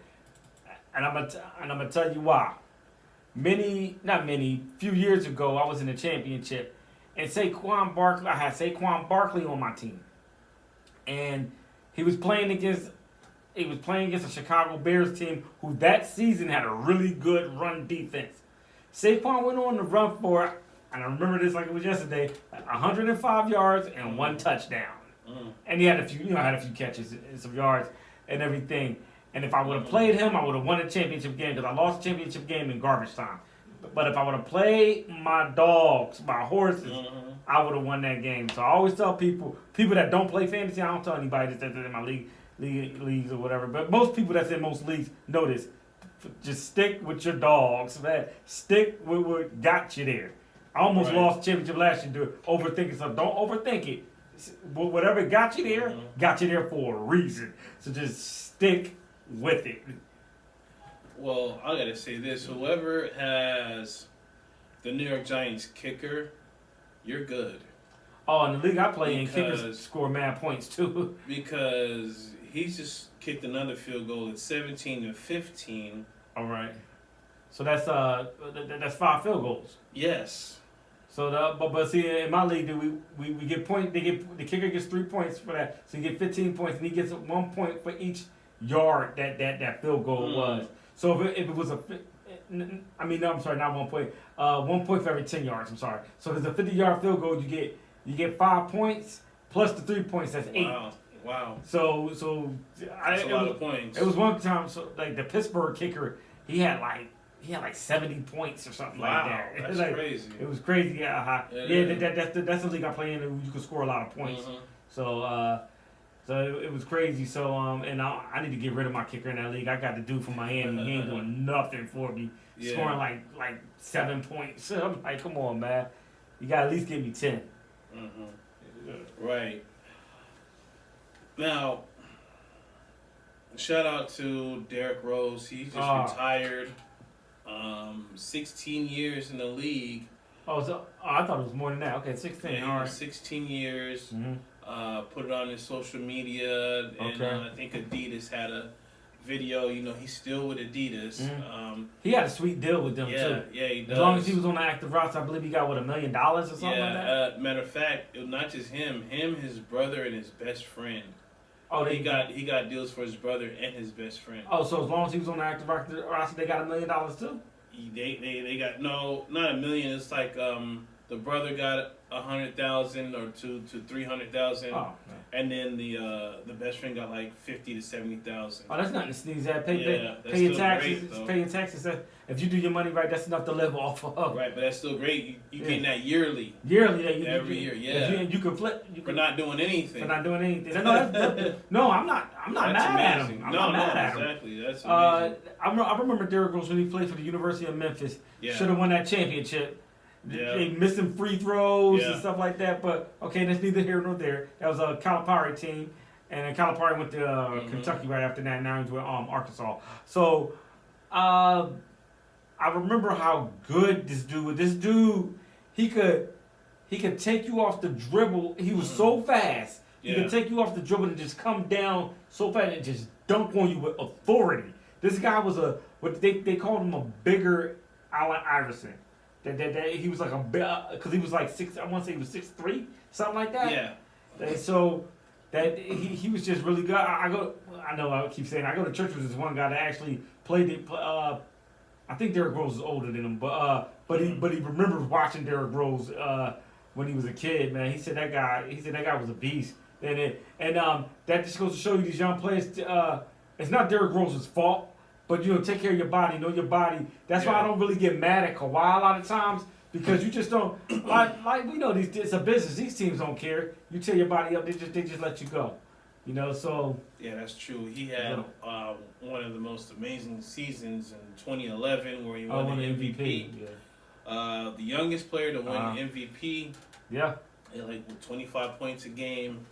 And I'm gonna tell you why. Few years ago, I was in the championship, and I had Saquon Barkley on my team, and he was playing against a Chicago Bears team who that season had a really good run defense. Saquon went on to run for, and I remember this like it was yesterday, 105 yards and 1 touchdown. And he had a few catches and some yards and everything. And if I would have played him, I would have won the championship game because I lost the championship game in garbage time. But if I would have played my dogs, my horses, I would have won that game. So I always tell people that don't play fantasy, I don't tell anybody that's in my leagues or whatever. But most people that's in most leagues know this. Just stick with your dogs, man. Stick with what got you there. I almost lost the championship last year overthinking stuff. Don't overthink it. Whatever got you there for a reason. So just stick with it. Well, I gotta say this: whoever has the New York Giants kicker, you're good. Oh, in the league I play in, kickers score mad points too. Because he's just kicked another field goal at 17-15. All right. So that's 5 field goals. Yes. So but see, in my league, we get the kicker gets 3 points for that, so you get 15 points, and he gets 1 point for each yard that field goal was. So if it was I'm sorry, not 1 point. 1 point for every 10 yards. I'm sorry. So if it's a 50-yard field goal, you get 5 points plus the 3 points. That's 8. Wow. So that's a lot of points. It was one time. So like the Pittsburgh kicker, he had like 70 points or something like that. That's crazy. It was crazy. That's the league I play in. You can score a lot of points. So it was crazy. So and I need to get rid of my kicker in that league. I got the dude from Miami. He ain't doing nothing for me. Scoring like 7 points. So I'm like, come on, man. You got to at least give me 10. Right. Now, shout out to Derrick Rose. He just retired. 16 years in the league. I thought it was more than that. Okay, 16. Yeah, all right. 16 years. put it on his social media, and Okay. I think Adidas had a video. You know, he's still with Adidas. He had a sweet deal with them Yeah, too. yeah, he does. As long as he was on the active roster, I believe he got $1 million or something like that. Matter of fact, not just him, his brother, and his best friend. Oh, he got deals for his brother and his best friend. Oh, so as long as he was on the active roster, they got $1 million too. They got no, not $1 million. It's like the brother got 100,000 or to 300,000, and then the best friend got like 50 to 70,000. Oh, that's nothing to sneeze at. Pay your taxes. Great, pay your taxes. If you do your money right, that's enough to live off of. Right, but that's still great. You getting that yearly. Yearly, every year. Yeah, you can flip. For not doing anything. For not doing anything. No, I'm not mad at him. I'm not mad at him. Exactly. That's amazing. I remember Derrick Rose when he played for the University of Memphis. Yeah. Should have won that championship. Yeah. They missing free throws and stuff like that. But okay, that's neither here nor there. That was a Calipari team, and then Calipari went to Kentucky right after that. Now he's with Arkansas. So, I remember how good this dude was. This dude, he could take you off the dribble. He was so fast. He could take you off the dribble and just come down so fast and just dunk on you with authority. This guy was what they called him a bigger Allen Iverson. That he was like because he was like 6. I want to say he was 6'3", something like that. Yeah. And so that he was just really good. I know I keep saying I go to church with this one guy that actually played it. I think Derrick Rose is older than him, but he remembers watching Derrick Rose when he was a kid. Man, he said that guy was a beast. And that just goes to show you these young players. It's not Derrick Rose's fault. But take care of your body, know your body. That's why I don't really get mad at Kawhi a lot of times, because you just don't like we know it's a business. These teams don't care. You tear your body up, they just let you go. So yeah, that's true. He had one of the most amazing seasons in 2011 where he won the MVP. Yeah. The youngest player to win MVP. Yeah. Like 25 points a game.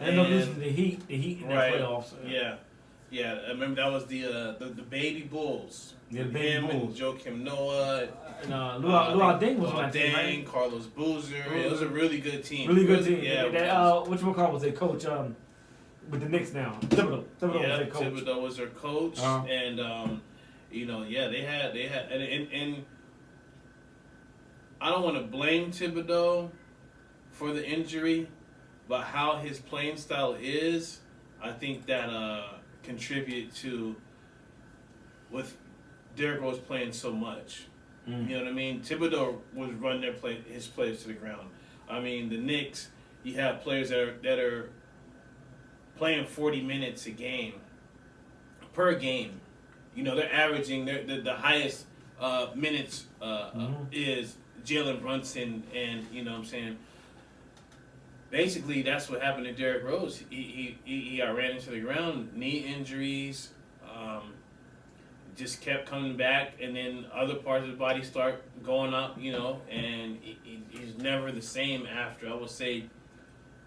And they're losing the Heat in the playoffs. Yeah. Yeah, I remember that was the Baby Bulls. Yeah, the Baby Bulls. And Joakim Noah. And Luol Deng was on that team, right? Carlos Boozer. It was a really good team. Really good team. Yeah. Whatchamacallit was their coach with the Knicks now? Thibodeau was their coach. Thibodeau was their coach. And, they had and I don't want to blame Thibodeau for the injury, but how his playing style is, I think that contribute to with Derrick Rose playing so much. You know what I mean? Thibodeau was running his players to the ground. I mean, the Knicks, you have players that are playing 40 minutes a game per game. They're averaging the highest minutes is Jalen Brunson, and you know what I'm saying. Basically, that's what happened to Derrick Rose. He got ran into the ground, knee injuries, just kept coming back, and then other parts of the body start going up, and he's never the same after, I would say,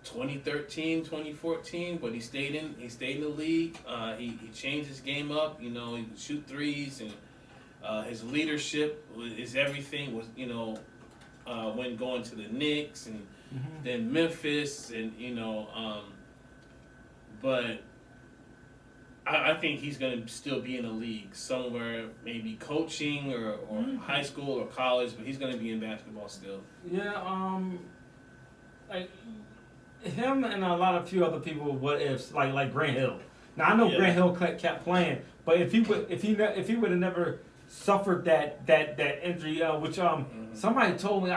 2013, 2014, but he stayed in the league. He changed his game up, he could shoot threes, and his leadership is everything, when going to the Knicks and then Memphis, and but I think he's going to still be in the league somewhere, maybe coaching or high school or college, but he's going to be in basketball still. Yeah, like him and a few other people, what ifs, like Grant Hill. Now I know Grant Hill kept playing, but if he would have never suffered that injury, which somebody told me,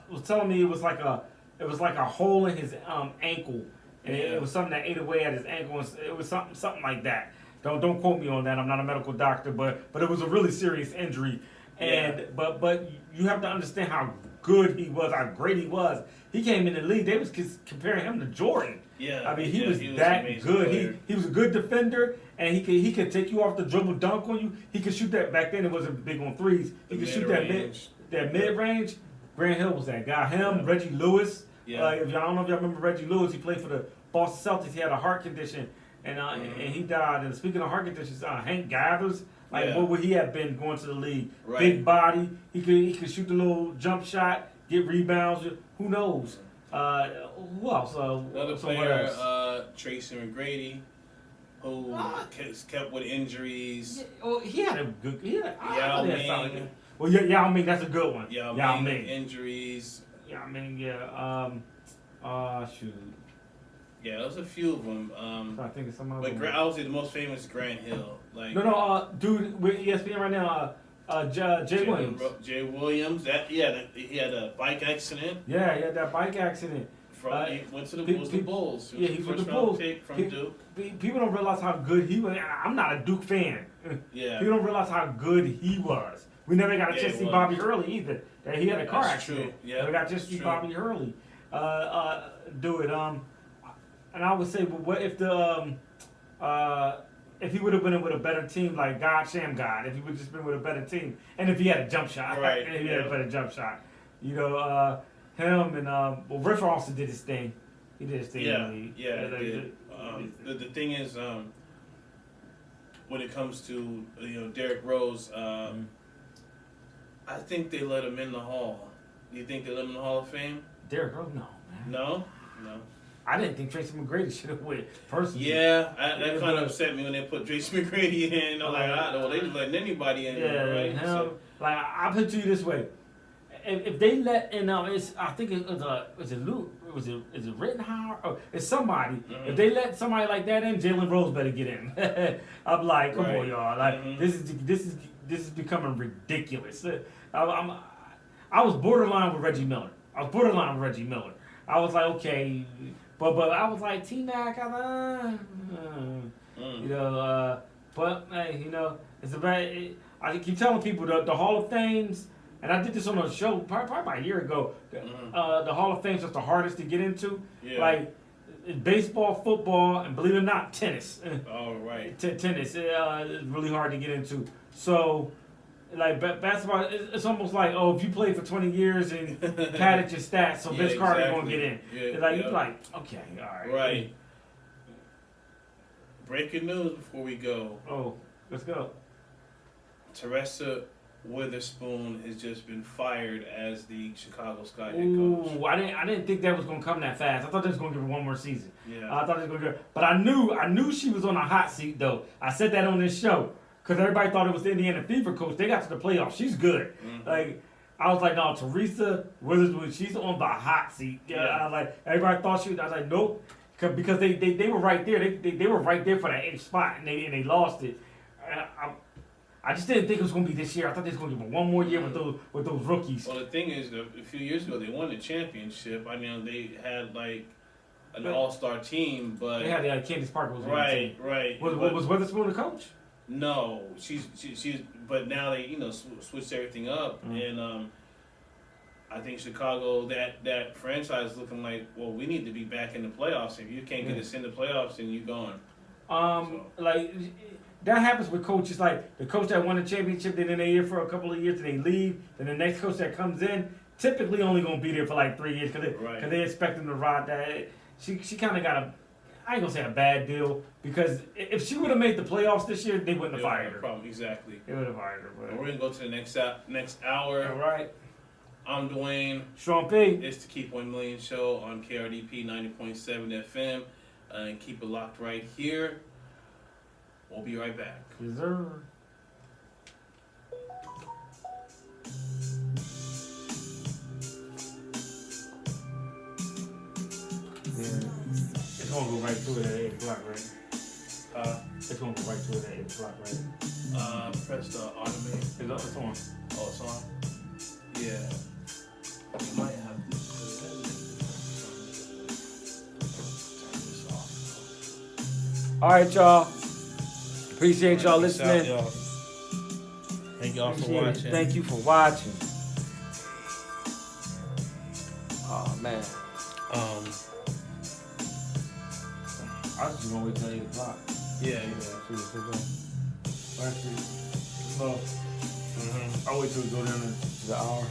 was telling me it was like a hole in his ankle, and it was something that ate away at his ankle. It was something like that. Don't quote me on that. I'm not a medical doctor, but it was a really serious injury. And but you have to understand how good he was, how great he was. He came in the league. They was comparing him to Jordan. Yeah, I mean he was that good. He was a good defender, and he could take you off the dribble, dunk on you. He could shoot that. Back then it wasn't big on threes. He could shoot that mid range. Grant Hill was that guy. Him, Reggie Lewis. I don't know if y'all remember Reggie Lewis. He played for the Boston Celtics. He had a heart condition, and he died. And speaking of heart conditions, Hank Gathers. What would he have been going to the league? Right. Big body. He could shoot the little jump shot, get rebounds. Who knows? Who else? Another so what player, else? Tracy McGrady, who kept with injuries. Yeah, well, he had a good. I Yao thought he had a solid Ming. game. Well, Yao Ming, that's a good one. Yao Ming, injuries. Yao Ming, yeah. Shoot. Yeah, there was a few of them. I think it's some other But one. I would say the most famous is Grant Hill. Like Dude, with ESPN right now, Jay Williams. Jay Williams. He had a bike accident. Yeah, he had that bike accident. He went to the Bulls. Yeah, he was with the first round Bulls. pick from Duke. People don't realize how good he was. I'm not a Duke fan. Yeah. People don't realize how good he was. We never got a chance to see Bobby Hurley either. He had a car accident. True. Yeah, we got to see Bobby Hurley do it. And I would say, well, what if if he would have been in with a better team, like Sham God, if he would have just been with a better team, and if he had a jump shot, right? And if he had a better jump shot, him and Riff also did his thing. He did his thing. The thing is, when it comes to Derrick Rose, I think they let him in the Hall. Do you think they let him in the Hall of Fame? Derrick Rose, no, man. No. I didn't think Tracy McGrady should have went personally. Yeah, that kind of upset me when they put Tracy McGrady in. I'm like, they just letting anybody in. Yeah, right? Like I'll put it to you this way: if they let in, I think it was it Rittenhouse or it's somebody. Mm-hmm. If they let somebody like that in, Jalen Rose better get in. I'm like, come on, y'all. Like this is becoming ridiculous. I was borderline with Reggie Miller. I was like, okay, but I was like T-Mac, but hey, it's about. I keep telling people the Hall of Fames, and I did this on a show probably about a year ago. The Hall of Fame's just the hardest to get into. Yeah. Like baseball, football, and believe it or not, tennis. Oh right. Tennis is really hard to get into. So. Like basketball, it's almost like if you played for 20 years and padded your stats, so Vince Carter gonna get in. Yeah, you're like, okay, all right. Right. Breaking news before we go. Oh, let's go. Teresa Witherspoon has just been fired as the Chicago Sky head coach. Ooh, I didn't think that was gonna come that fast. I thought they was gonna give her one more season. Yeah. I thought they was gonna give her, but I knew she was on a hot seat though. I said that on this show. Because everybody thought it was the Indiana Fever coach. They got to the playoffs. She's good. Mm-hmm. Like, I was like, no, Teresa Witherspoon, she's on the hot seat. Yeah. I was like, everybody thought she was. I was like, nope. Because they were right there. They were right there for that 8th spot, and they lost it. I just didn't think it was going to be this year. I thought they was going to give them one more year with those rookies. Well, the thing is, a few years ago, they won the championship. I mean, they had, like, an all-star team, but... They had Candace Parker was on the team. Right. Was Witherspoon the coach? No, she's but now they switched everything up, and I think Chicago that franchise is looking like, well, we need to be back in the playoffs. If you can't get us in the playoffs, then you're gone. Like that happens with coaches. Like the coach that won the championship, then they're here for a couple of years, then they leave. Then the next coach that comes in, typically only gonna be there for like 3 years because they expect them to ride that. She kind of got a. I ain't gonna say a bad deal because if she would have made the playoffs this year, they wouldn't have fired her. Problem, exactly. They would have fired her. But... We're gonna go to the next hour. All right. I'm Dwayne. Sean P. It's the Keep 1 Million show on KRDP 90.7 FM, and keep it locked right here. We'll be right back. Yes, sir. It's gonna go right to it at 8 o'clock, right? It's gonna go right to it at 8 o'clock, right? Press the automate. It's on. Oh, it's on? Yeah. You might have to turn this off. All right, y'all. Appreciate y'all listening. Thank y'all for watching. Thank you for watching. Oh, man. I was just gonna wait till 8 o'clock. Yeah. I'll wait till we go down to the hour.